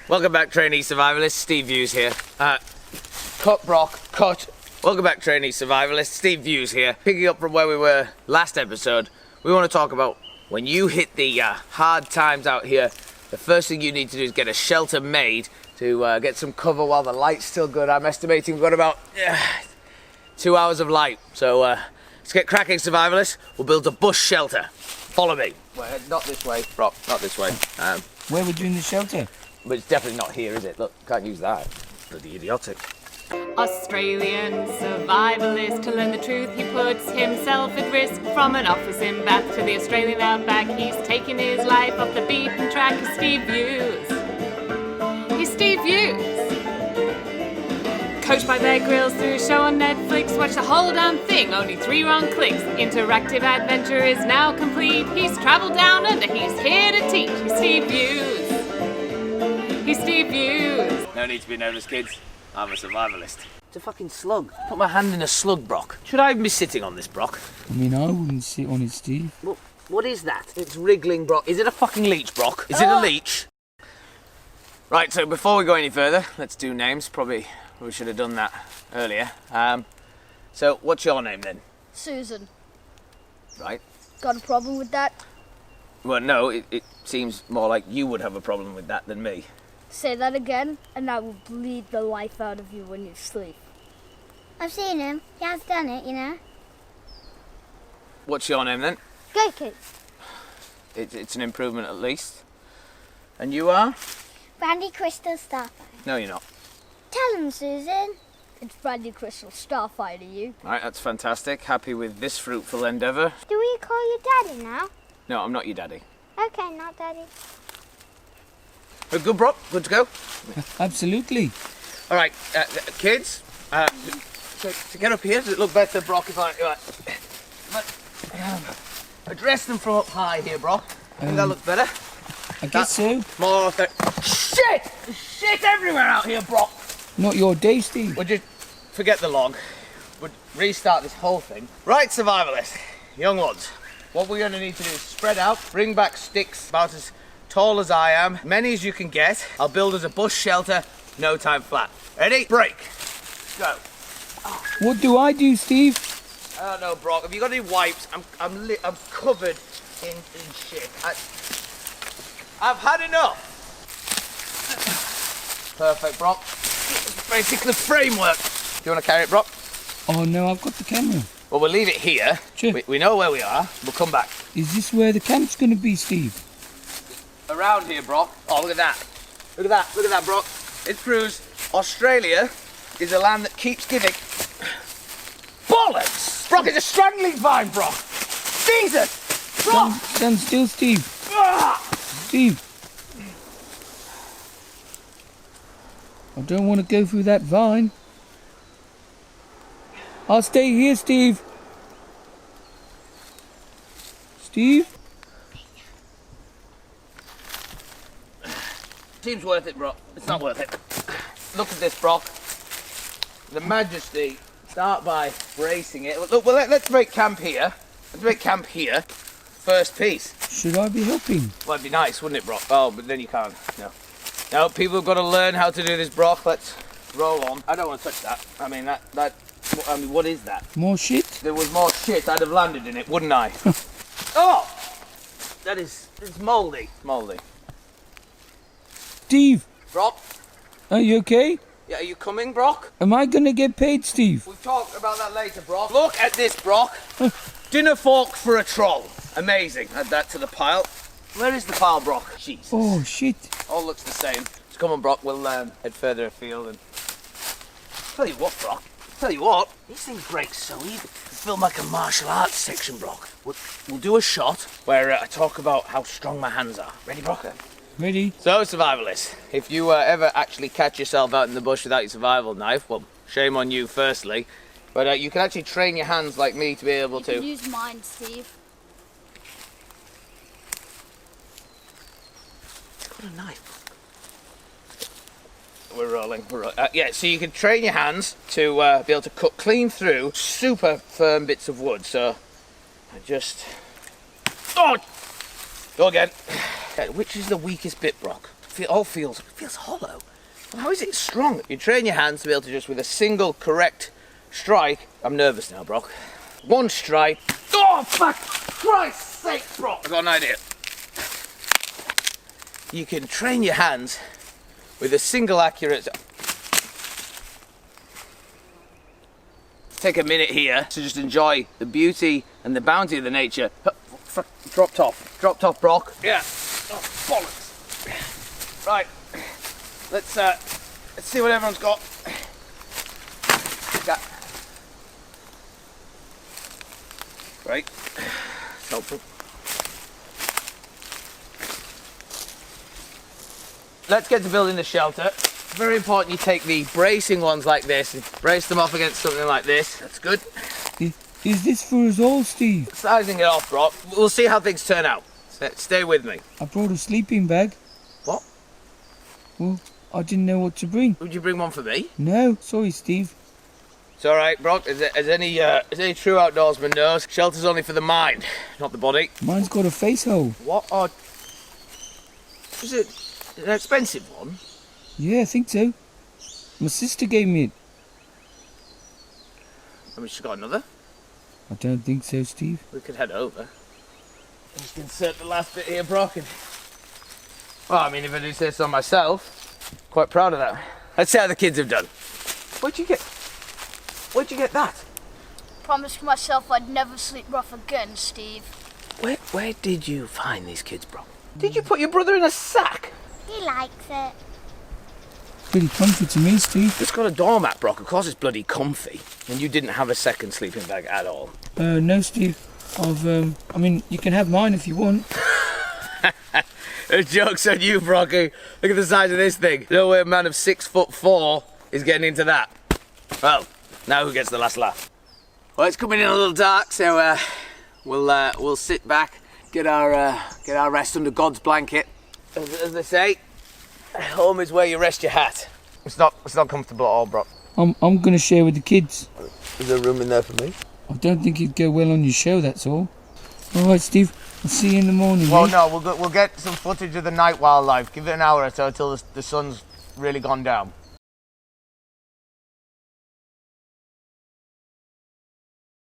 Welcome back, trainee survivalists. Steve Views here. Cut, Brock, cut. Welcome back, trainee survivalists. Steve Views here. Picking up from where we were last episode, we want to talk about when you hit the hard times out here, the first thing you need to do is get a shelter made to get some cover while the light's still good. I'm estimating we've got about 2 hours of light. So let's get cracking, survivalists. We'll build a bush shelter. Follow me. Well, not this way, Brock, not this way. Where are we doing the shelter? But it's definitely not here, is it? Look, can't use that. It's bloody idiotic. Australian survivalist, to learn the truth he puts himself at risk. From an office in Bath to the Australian outback, he's taking his life off the beaten track. He's Steve Views. He's Steve Views. Coached by Bear Grylls through a show on Netflix. Watch the whole damn thing, only 3 wrong clicks. Interactive adventure is now complete. He's travelled down under, he's here to teach. He's Steve Views. He's Steve Views. No need to be nervous, kids. I'm a survivalist. It's a fucking slug. Put my hand in a slug, Brock. Should I even be sitting on this, Brock? I mean, I wouldn't sit on it, Steve. What is that? It's wriggling, Brock. Is it a fucking leech, Brock? Is it a leech? Right, so before we go any further, let's do names. Probably we should have done that earlier. So what's your name then? Susan. Right. Got a problem with that? Well, no, it seems more like you would have a problem with that than me. Say that again, and I will bleed the life out of you when you sleep. I've seen him. He has done it, you know. What's your name then? Go, kid. It's an improvement at least. And you are? Brandy Crystal Starfire. No, you're not. Tell him, Susan. It's Brandy Crystal Starfighter, you. Right, that's fantastic. Happy with this fruitful endeavour. Do we call you Daddy now? No, I'm not your daddy. Okay, not Daddy. We're good, Brock? Good to go? Absolutely. All right, kids. So to get up here, does it look better, Brock? If I address them from up high here, Brock. I think that looks better. I guess so. More shit! There's shit everywhere out here, Brock. Not your day, Steve. We'll just forget the log. We'll restart this whole thing. Right, survivalists, young ones. What we're going to need to do is spread out, bring back sticks about as tall as I am, many as you can get. I'll build us a bush shelter, no time flat. Ready? Break. Go. What do I do, Steve? I don't know, Brock. Have you got any wipes? I'm covered in shit. I've had enough. Perfect, Brock. It's basically the framework. Do you want to carry it, Brock? Oh no, I've got the camera. Well, we'll leave it here. Sure. We know where we are. We'll come back. Is this where the camp's going to be, Steve? Around here, Brock. Oh, look at that. Look at that. Look at that, Brock. It proves Australia is a land that keeps giving. Bollocks! Brock, it's a strangling vine, Brock. Jesus! Brock! Stand still, Steve. Ah! Steve. I don't want to go through that vine. I'll stay here, Steve. Steve? Seems worth it, Brock. It's not worth it. Look at this, Brock. The majesty. Start by bracing it. Look, well, let's make camp here. Let's make camp here. First piece. Should I be helping? Well, it'd be nice, wouldn't it, Brock? Oh, but then you can't. No. No, people have got to learn how to do this, Brock. Let's roll on. I don't want to touch that. I mean, what is that? More shit? If there was more shit, I'd have landed in it, wouldn't I? Oh! It's mouldy. Mouldy. Steve, Brock? are you okay? Yeah, are you coming, Brock? Am I going to get paid, Steve? We'll talk about that later, Brock. Look at this, Brock. Dinner fork for a troll. Amazing. Add that to the pile. Where is the pile, Brock? Jesus. Oh, shit. All looks the same. So come on, Brock. We'll head further afield and... Tell you what, Brock. Tell you what. These things break so easy. Film like a martial arts section, Brock. We'll do a shot where I talk about how strong my hands are. Ready, Brock? Ready? So, survivalists, if you ever actually catch yourself out in the bush without your survival knife, well, shame on you, firstly. But you can actually train your hands like me to be able You to... can use mine, Steve. It's got a knife. We're rolling. Yeah, so you can train your hands to be able to cut clean through super firm bits of wood. So, I just... Oh! Go again. Okay, which is the weakest bit, Brock? feels hollow. How is it strong? You train your hands to be able to just, with a single correct strike. I'm nervous now, Brock. One strike. Oh, fuck! Christ's sake, Brock! I've got an idea. You can train your hands with a single accurate. Take a minute here to just enjoy the beauty and the bounty of the nature. Dropped off, Brock. Yeah. Oh, bollocks. Right. Let's see what everyone's got. Right. It's helpful. Let's get to building the shelter. Very important you take the bracing ones like this and brace them off against something like this. That's good. Is this for us all, Steve? Sizing it off, Brock. We'll see how things turn out. Stay with me. I brought a sleeping bag. What? Well, I didn't know what to bring. Would you bring one for me? No, sorry, Steve. It's all right, Brock. As any true outdoorsman knows, shelter's only for the mind, not the body. Mine's got a face hole. What are... Is it an expensive one? Yeah, I think so. My sister gave me it. I mean, she's got another. I don't think so, Steve. We could head over. Just insert the last bit here, Brock. Well, I mean, if I do say so myself, quite proud of that. Let's see how the kids have done. Where'd you get that? Promised myself I'd never sleep rough again, Steve. Where did you find these kids, Brock? Did you put your brother in a sack? He likes it. Pretty comfy to me, Steve. It's got a doormat, Brock. Of course it's bloody comfy. And you didn't have a second sleeping bag at all. No, Steve. I mean, you can have mine if you want. A joke's on you, Brocky. Look at the size of this thing. No way a man of 6'4" is getting into that. Well, now who gets the last laugh? Well, it's coming in a little dark, so we'll sit back, get our rest under God's blanket. As they say, home is where you rest your hat. It's not comfortable at all, Brock. I'm gonna share with the kids. Is there room in there for me? I don't think it'd go well on your show, that's all. All right, Steve. I'll see you in the morning. Well, eh? no, we'll get some footage of the night wildlife. Give it an hour or so until the sun's really gone down.